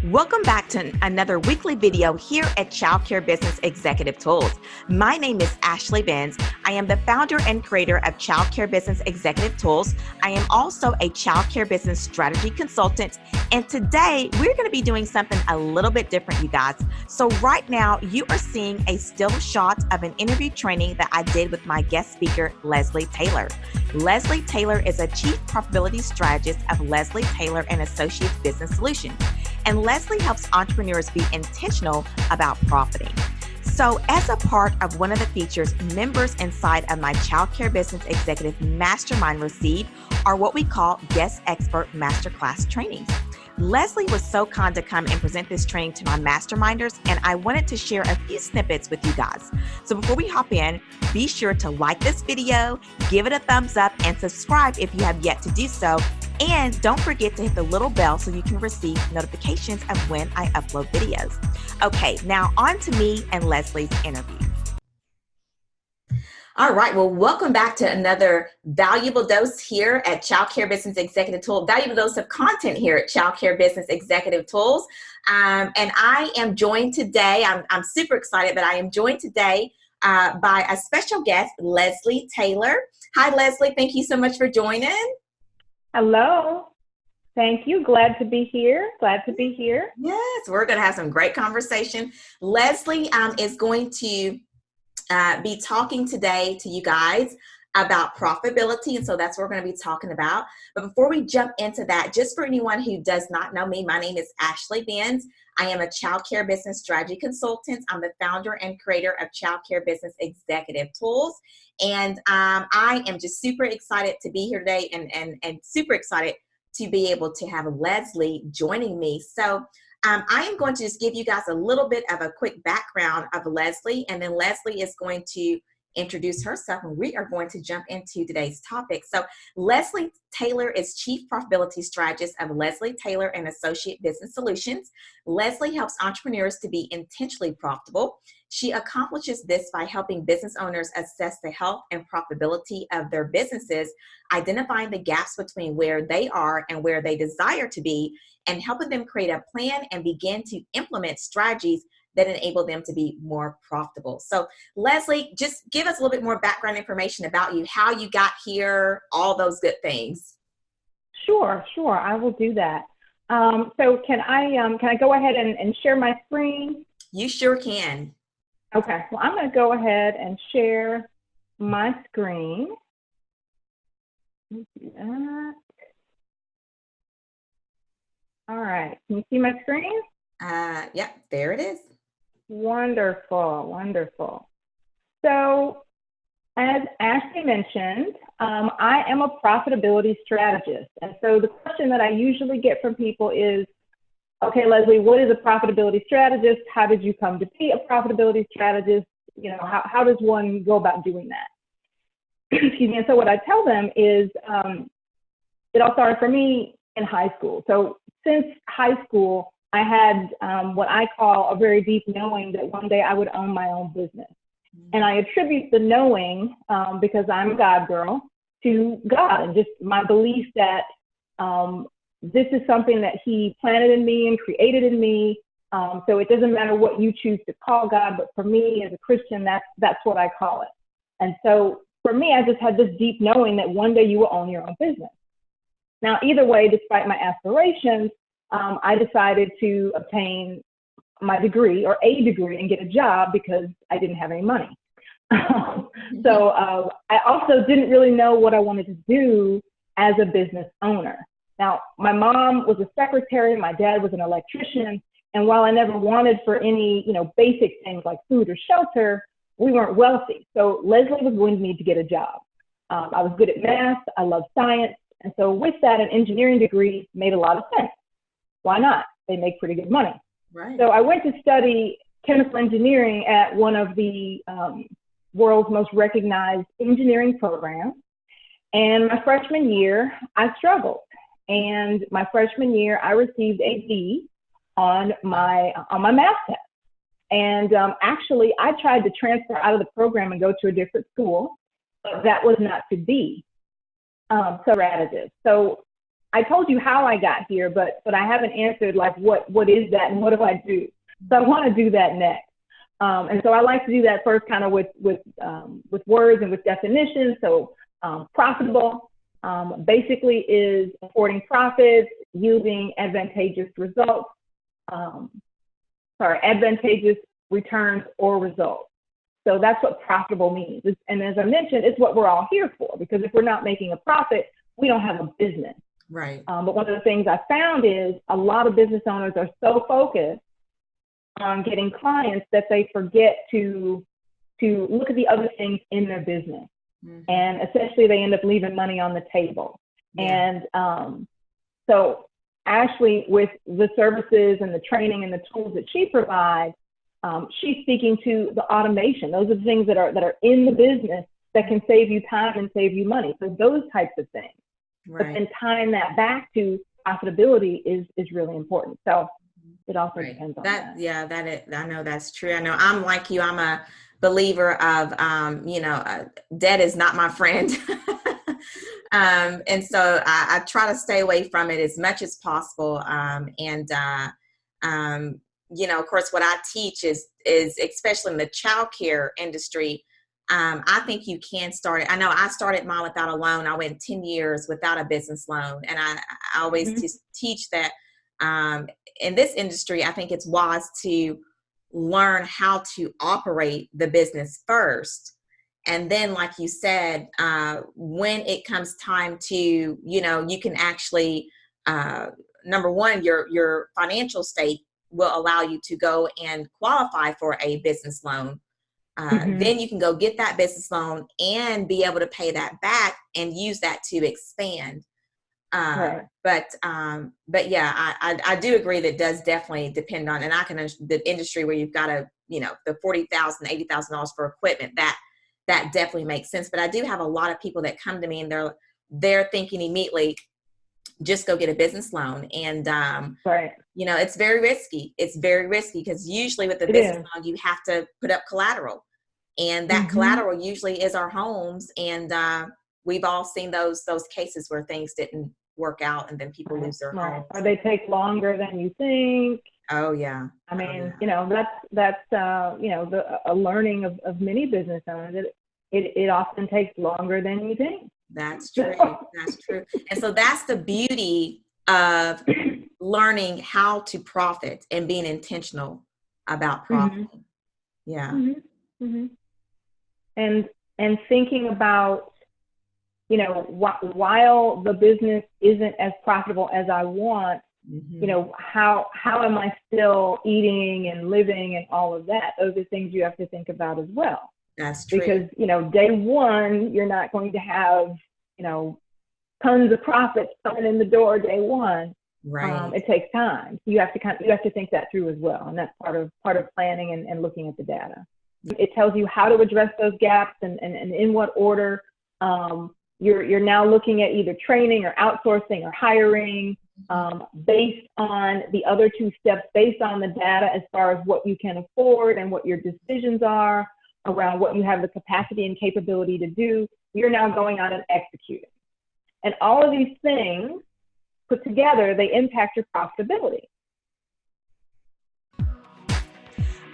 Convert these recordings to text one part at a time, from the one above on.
Welcome back to another weekly video here at Childcare Business Executive Tools. My name is Ashley Benz. I am the founder and creator of Childcare Business Executive Tools. I am also a childcare business strategy consultant. And today we're going to be doing something a little bit different, you guys. So right now you are seeing a still shot of an interview training that I did with my guest speaker, Leslie Taylor. Leslie Taylor is a Chief Profitability Strategist of Leslie Taylor and Associates Business Solutions. And Leslie helps entrepreneurs be intentional about profiting. So as a part of one of the features members inside of my Childcare Business Executive Mastermind receive are what we call Guest Expert Masterclass trainings. Leslie was so kind to come and present this training to my masterminders, and I wanted to share a few snippets with you guys. So before we hop in, be sure to like this video, give it a thumbs up, and subscribe if you have yet to do so. And don't forget to hit the little bell so you can receive notifications of when I upload videos. Okay, now on to me and Leslie's interview. All right, well, welcome back to another valuable dose here at Childcare Business Executive Tools, valuable dose of content here at Childcare Business Executive Tools. And I am joined today, I'm super excited, but I am joined today by a special guest, Leslie Taylor. Hi, Leslie, thank you so much for joining. Hello. Thank you. Glad to be here. Yes, we're going to have some great conversation. Leslie is going to be talking today to you guys about profitability. And so that's what we're going to be talking about. But before we jump into that, just for anyone who does not know me, my name is Ashley Benz. I am a childcare business strategy consultant. I'm the founder and creator of Childcare Business Executive Tools. And I am just super excited to be here today and super excited to be able to have Leslie joining me. So I am going to just give you guys a little bit of a quick background of Leslie, and then Leslie is going to introduce herself, and we are going to jump into today's topic. So Leslie Taylor is Chief Profitability Strategist of Leslie Taylor and Associate Business Solutions. Leslie helps entrepreneurs to be intentionally profitable. She accomplishes this by helping business owners assess the health and profitability of their businesses, identifying the gaps between where they are and where they desire to be, and helping them create a plan and begin to implement strategies that enable them to be more profitable. So Leslie, just give us a little bit more background information about you, how you got here, all those good things. Sure. I will do that. So can I go ahead and share my screen? You sure can. Okay. Well, I'm going to go ahead and share my screen. Let's do that. All right. Can you see my screen? Yep, there it is. Wonderful. So as Ashley mentioned, I am a profitability strategist. And so the question that I usually get from people is, okay, Leslie, what is a profitability strategist? How did you come to be a profitability strategist? You know, how does one go about doing that? Excuse me. And so what I tell them is it all started for me in high school. So since high school, I had what I call a very deep knowing that one day I would own my own business. And I attribute the knowing, because I'm a God girl, to God and just my belief that this is something that He planted in me and created in me. So it doesn't matter what you choose to call God, but for me as a Christian, that's what I call it. And so for me, I just had this deep knowing that one day you will own your own business. Now, either way, despite my aspirations, I decided to obtain my degree or a degree and get a job because I didn't have any money. So I also didn't really know what I wanted to do as a business owner. Now, my mom was a secretary, my dad was an electrician, and while I never wanted for any, basic things like food or shelter, we weren't wealthy. So Leslie was going to need to get a job. I was good at math, I love science, and so with that, an engineering degree made a lot of sense. Why not? They make pretty good money. Right. So I went to study chemical engineering at one of the world's most recognized engineering programs. And my freshman year, I struggled. And my freshman year, I received a D on my math test. And actually, I tried to transfer out of the program and go to a different school, but that was not to be. So I told you how I got here, but I haven't answered like what is that and what do I do? So I want to do that next. And so I like to do that first kind of with words and with definitions. So profitable basically is affording profits, yielding advantageous results, advantageous returns or results. So that's what profitable means. And as I mentioned, it's what we're all here for, because if we're not making a profit, we don't have a business. Right. But one of the things I found is a lot of business owners are so focused on getting clients that they forget to look at the other things in their business. Mm-hmm. And essentially they end up leaving money on the table. Yeah. And so Ashley, with the services and the training and the tools that she provides, she's speaking to the automation. Those are the things that are in the business that can save you time and save you money. So those types of things. Right. But then tying that back to profitability is really important. So it also depends on that. Yeah, I know that's true. I know I'm like you. I'm a believer of, debt is not my friend. And so I try to stay away from it as much as possible. Of course, what I teach is especially in the childcare industry. I think you can start it. I know I started mine without a loan. I went 10 years without a business loan. And I always mm-hmm. just teach that in this industry, I think it's wise to learn how to operate the business first. And then, like you said, when it comes time to, you can actually, number one, your financial state will allow you to go and qualify for a business loan. Mm-hmm. Then you can go get that business loan and be able to pay that back and use that to expand. Right. But yeah, I do agree that does definitely depend on, and I can understand the industry where you've got the $40,000, $80,000 for equipment, that definitely makes sense. But I do have a lot of people that come to me and they're thinking immediately, just go get a business loan. And, right. It's very risky. It's very risky because usually with the business loan, you have to put up collateral, and that mm-hmm. collateral usually is our homes. And we've all seen those cases where things didn't work out and then people lose their homes. Or they take longer than you think. Oh yeah. I mean, that's a learning of many business owners. It often takes longer than you think. That's true. That's true. And so that's the beauty of learning how to profit and being intentional about profiting. Mm-hmm. Yeah. Mm-hmm. Mm-hmm. And thinking about, while the business isn't as profitable as I want, mm-hmm. How am I still eating and living and all of that? Those are things you have to think about as well. That's true. Because, day one, you're not going to have, tons of profits coming in the door day one. Right. It takes time. So you have to think that through as well. And that's part of planning and looking at the data. It tells you how to address those gaps and in what order. You're now looking at either training or outsourcing or hiring based on the other two steps, based on the data as far as what you can afford and what your decisions are around what you have the capacity and capability to do. You're now going out and executing. And all of these things put together, they impact your profitability.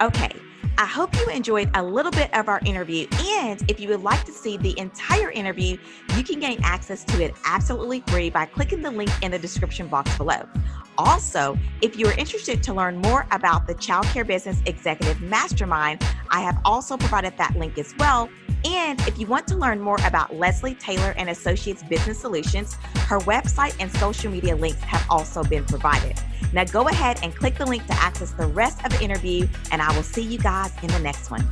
Okay. I hope you enjoyed a little bit of our interview, and if you would like to see the entire interview, you can gain access to it absolutely free by clicking the link in the description box below. Also, if you are interested to learn more about the Childcare Business Executive Mastermind, I have also provided that link as well. And if you want to learn more about Leslie Taylor and Associates Business Solutions, her website and social media links have also been provided. Now go ahead and click the link to access the rest of the interview, and I will see you guys in the next one.